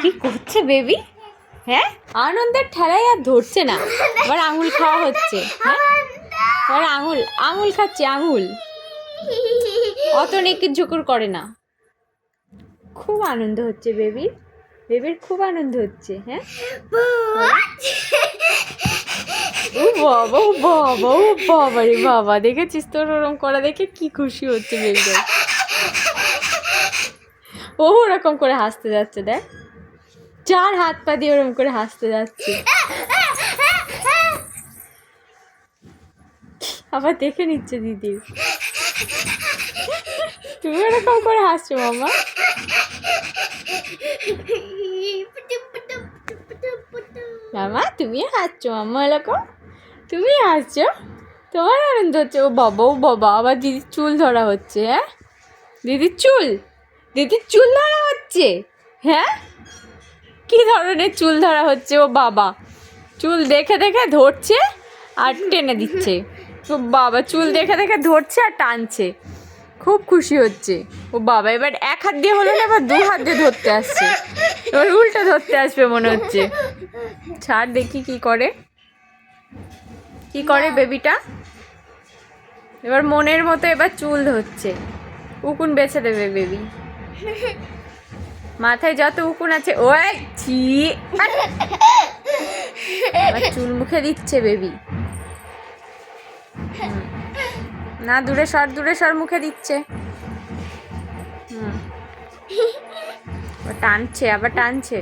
কি করছে বেবি? হ্যাঁ, আনন্দের ঠেলায় আর ধরছে না, আবার আঙুল খাওয়া হচ্ছে। হ্যাঁ, আবার আঙুল খাচ্ছে, আঙুল। অত নেকির ঝুকুর করে না। খুব আনন্দ হচ্ছে বেবির খুব আনন্দ হচ্ছে। হ্যাঁ, ও বাবা, ও বাবা, ও বাবা রে বাবা, দেখেছিস তোর ওরকম করা দেখে কি খুশি হচ্ছে বেবিটা। ও ওরকম করে হাসতে যাচ্ছে, দেখ, চার হাত পা দিয়ে ওরকম করে হাসতে যাচ্ছে। আবার দেখে নিচ্ছে দিদি। তুমি ওরকম করে হাসছো মামা? মামা তুমি হাসছো, মামা এরকম তুমি হাসছো, তোমার আনন্দ হচ্ছে। ও বাবা, আবার দিদির চুল ধরা হচ্ছে। হ্যাঁ, দিদির চুল ধরা হচ্ছে। হ্যাঁ, কি ধরনের চুল ধরা হচ্ছে? ও বাবা, চুল দেখে দেখে ধরছে আর টেনে দিচ্ছে। ও বাবা, চুল দেখে দেখে ধরছে আর টানছে, খুব খুশি হচ্ছে। ও বাবা, এবার এক হাত দিয়ে হলো না, এবার দু হাত দিয়ে ধরতে আসছে, এবার উল্টো ধরতে আসবে মনে হচ্ছে। ছাড় দেখি কি করে বেবিটা। এবার মনের মতো এবার চুল ধরছে, উকুন বেছে দেবে বেবি। মাথায় যত উকুন আছে, ওই ছি, আবার চুল মুখে দিচ্ছে বেবি। না, দূরে সর, মুখে দিচ্ছে। টানছে, আবার টানছে।